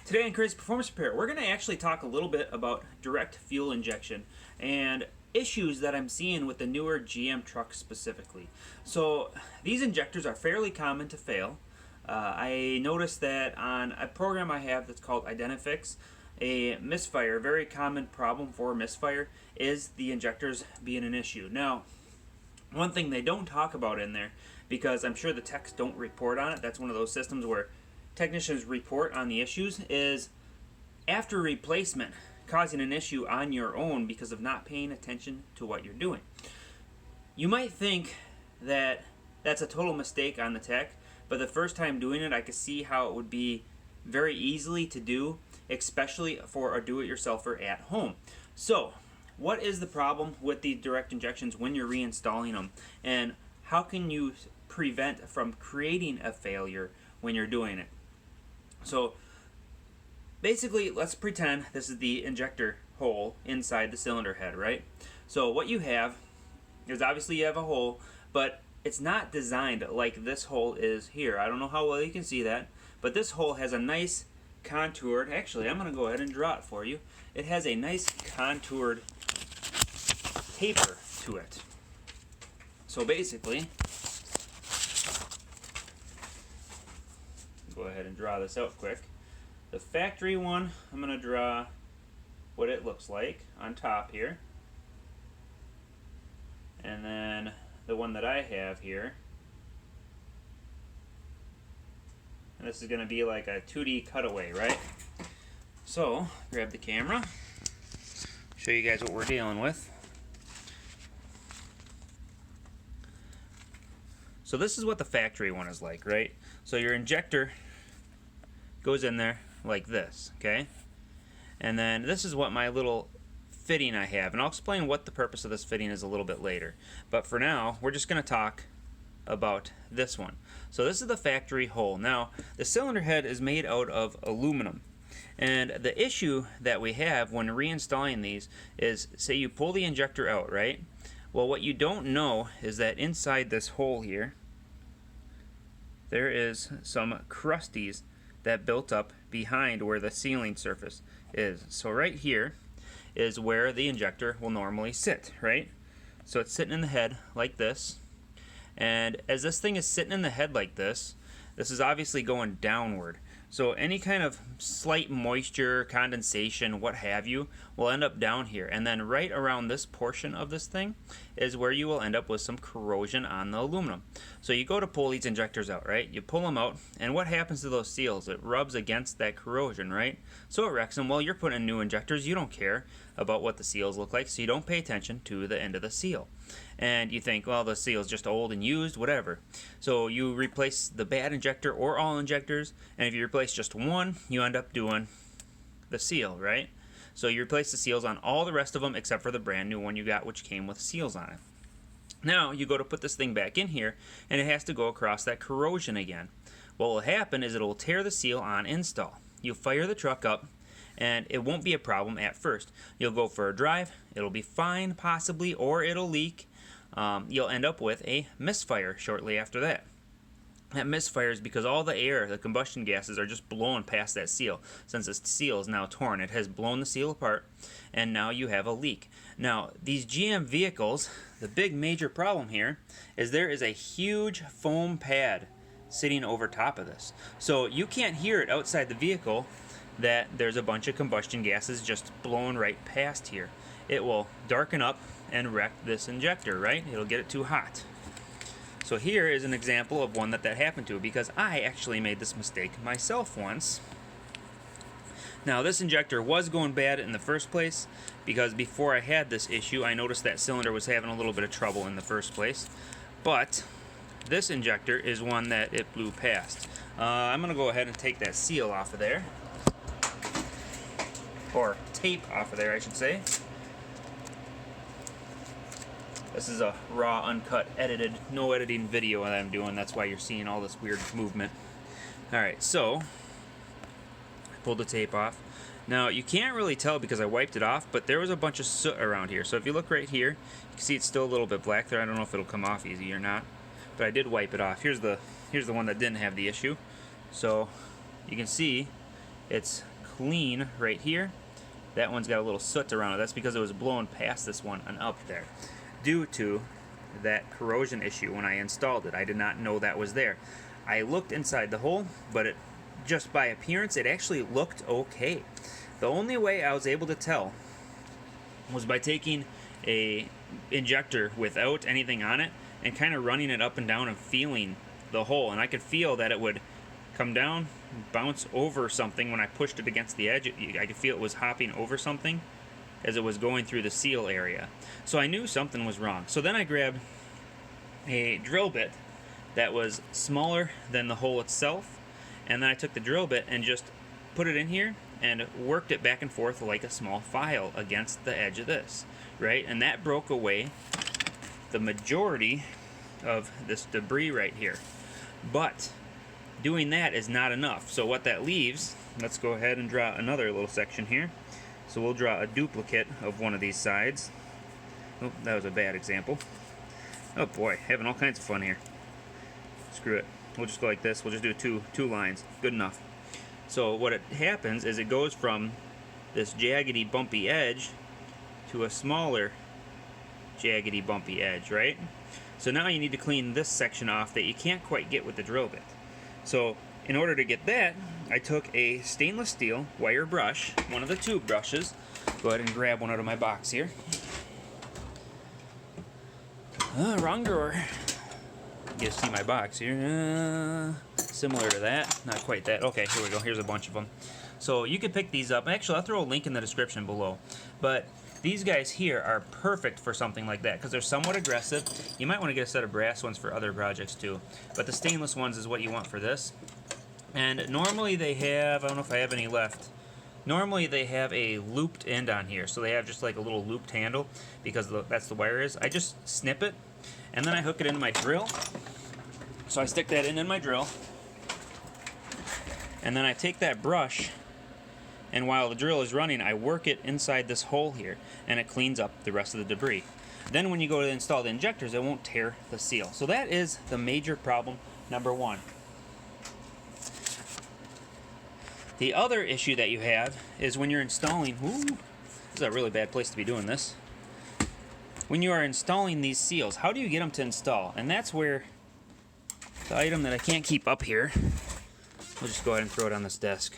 Today on Crazed Performance Repair, we're going to actually talk a little bit about direct fuel injection and issues that I'm seeing with the newer GM trucks specifically. So these injectors are fairly common to fail. I noticed that on a program I have that's called Identifix, a misfire, very common problem for misfire, is the injectors being an issue. Now, one thing they don't talk about in there, because I'm sure the techs don't report on it, that's one of those systems where technicians report on the issues, is after replacement causing an issue on your own because of not paying attention to what you're doing. You might think that that's a total mistake on the tech, but the first time doing it, I could see how it would be very easily to do, especially for a do-it-yourselfer at home. So, what is the problem with the direct injections when you're reinstalling them, and how can you prevent from creating a failure when you're doing it? So basically, let's pretend this is the injector hole inside the cylinder head, right? So what you have is, obviously you have a hole, but it's not designed like this hole is here. I don't know how well you can see that, but this hole has a nice contoured, actually I'm going to go ahead and draw it for you. It has a nice contoured taper to it. So basically, go ahead and draw this out quick. The factory one, I'm going to draw what it looks like on top here. And then the one that I have here, and this is going to be like a 2D cutaway, right? So, grab the camera, show you guys what we're dealing with. So this is what the factory one is like, right? So your injector goes in there like this, okay? And then this is what my little fitting I have, and I'll explain what the purpose of this fitting is a little bit later. But for now, we're just going to talk about this one. So this is the factory hole. Now, the cylinder head is made out of aluminum. And the issue that we have when reinstalling these is, say you pull the injector out, right? Well, what you don't know is that inside this hole here, there is some crusties that built up behind where the sealing surface is. So right here is where the injector will normally sit, right? So it's sitting in the head like this, and as this thing is sitting in the head like this, this is obviously going downward. So any kind of slight moisture, condensation, what have you, will end up down here. And then right around this portion of this thing is where you will end up with some corrosion on the aluminum. So you go to pull these injectors out, right? You pull them out, and what happens to those seals? It rubs against that corrosion, right? So it wrecks them. Well, you're putting in new injectors. You don't care about what the seals look like, so you don't pay attention to the end of the seal. And you think, well, the seal's just old and used, whatever. So you replace the bad injector or all injectors, and if you replace just one, you end up doing the seal, right? So you replace the seals on all the rest of them except for the brand new one you got, which came with seals on it. Now you go to put this thing back in here, and it has to go across that corrosion again. What will happen is it will tear the seal on install. You fire the truck up, and it won't be a problem at first. You'll go for a drive, it'll be fine possibly, or it'll leak. You'll end up with a misfire shortly after that. That misfire is because all the air, the combustion gases, are just blowing past that seal. Since the seal is now torn, it has blown the seal apart, and now you have a leak. Now, these GM vehicles, the big major problem here is there is a huge foam pad sitting over top of this. So you can't hear it outside the vehicle that there's a bunch of combustion gases just blowing right past here. It will darken up and wreck this injector, right? It'll get it too hot. So here is an example of one that happened to, because I actually made this mistake myself once. Now, this injector was going bad in the first place because before I had this issue, I noticed that cylinder was having a little bit of trouble in the first place. But this injector is one that it blew past. I'm going to go ahead and take that seal off of there. Or tape off of there, I should say. This is a raw, uncut, edited, no editing video that I'm doing. That's why you're seeing all this weird movement. Alright, so I pulled the tape off. Now, you can't really tell because I wiped it off, but there was a bunch of soot around here. So if you look right here, you can see it's still a little bit black there. I don't know if it'll come off easy or not, but I did wipe it off. Here's the one that didn't have the issue. So you can see it's clean right here. That one's got a little soot around it. That's because it was blown past this one and up there, due to that corrosion issue when I installed it. I did not know that was there. I looked inside the hole, but just by appearance, it actually looked okay. The only way I was able to tell was by taking a injector without anything on it and kind of running it up and down and feeling the hole. And I could feel that it would come down, bounce over something when I pushed it against the edge. I could feel it was hopping over something as it was going through the seal area. So I knew something was wrong. So then I grabbed a drill bit that was smaller than the hole itself, and then I took the drill bit and just put it in here and worked it back and forth like a small file against the edge of this, right? And that broke away the majority of this debris right here. But doing that is not enough. So what that leaves, let's go ahead and draw another little section here. So we'll draw a duplicate of one of these sides. Oh, that was a bad example. Oh boy, having all kinds of fun here. Screw it. We'll just go like this. We'll just do two lines. Good enough. So what it happens is it goes from this jaggedy, bumpy edge to a smaller jaggedy, bumpy edge, right? So now you need to clean this section off that you can't quite get with the drill bit. So in order to get that, I took a stainless steel wire brush, one of the tube brushes. Go ahead and grab one out of my box here. Wrong drawer. You see my box here. Similar to that. Not quite that. Okay, here we go. Here's a bunch of them. So you could pick these up. Actually, I'll throw a link in the description below. But these guys here are perfect for something like that because they're somewhat aggressive. You might want to get a set of brass ones for other projects too. But the stainless ones is what you want for this. And normally they have, I don't know if I have any left. Normally they have a looped end on here. So they have just like a little looped handle because that's the wire is. I just snip it and then I hook it into my drill. So I stick that in my drill. And then I take that brush, and while the drill is running, I work it inside this hole here, and it cleans up the rest of the debris. Then when you go to install the injectors, it won't tear the seal. So that is the major problem number one. The other issue that you have is when you're installing, this is a really bad place to be doing this. When you are installing these seals, how do you get them to install? And that's where the item that I can't keep up here, we'll just go ahead and throw it on this desk.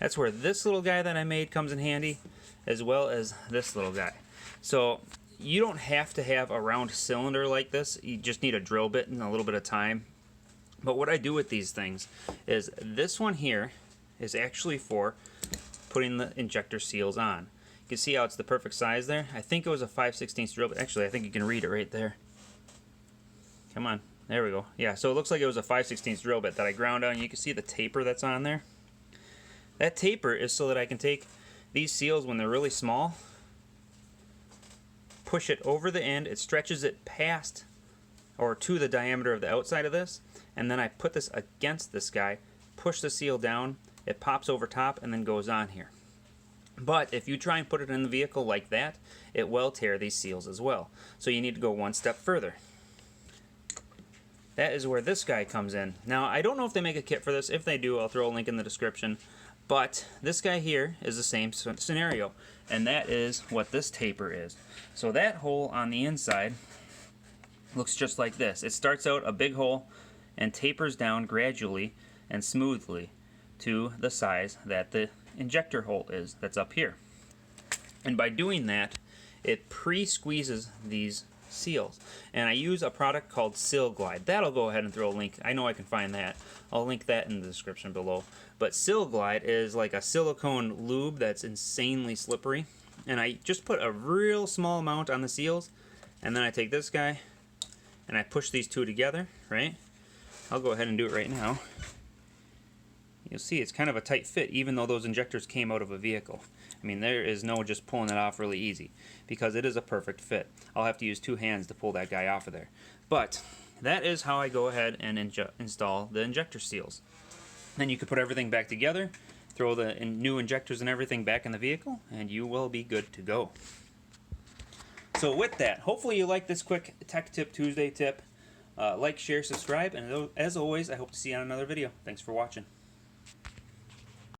That's where this little guy that I made comes in handy, as well as this little guy. So you don't have to have a round cylinder like this. You just need a drill bit and a little bit of time. But what I do with these things is this one here is actually for putting the injector seals on. You can see how it's the perfect size there. I think it was a 5/16 drill bit. Actually, I think you can read it right there. Come on. There we go. Yeah, so it looks like it was a 5/16 drill bit that I ground on. You can see the taper that's on there. That taper is so that I can take these seals when they're really small, push it over the end, it stretches it past or to the diameter of the outside of this, and then I put this against this guy, push the seal down, it pops over top and then goes on here. But if you try and put it in the vehicle like that, it will tear these seals as well. So you need to go one step further. That is where this guy comes in. Now, I don't know if they make a kit for this. If they do, I'll throw a link in the description. But this guy here is the same scenario, and that is what this taper is. So that hole on the inside looks just like this. It starts out a big hole and tapers down gradually and smoothly to the size that the injector hole is that's up here. And by doing that, it pre-squeezes these seals. And I use a product called Sil-glyde. That'll go ahead and throw a link. I know I can find that. I'll link that in the description below. But Sil-glyde is like a silicone lube that's insanely slippery. And I just put a real small amount on the seals. And then I take this guy and I push these two together, right? I'll go ahead and do it right now. You'll see it's kind of a tight fit even though those injectors came out of a vehicle. I mean, there is no just pulling it off really easy because it is a perfect fit. I'll have to use two hands to pull that guy off of there. But that is how I go ahead and install the injector seals. Then you can put everything back together, throw the new injectors and everything back in the vehicle, and you will be good to go. So with that, hopefully you like this quick Tech Tip Tuesday tip. Like, share, subscribe, and as always, I hope to see you on another video. Thanks for watching.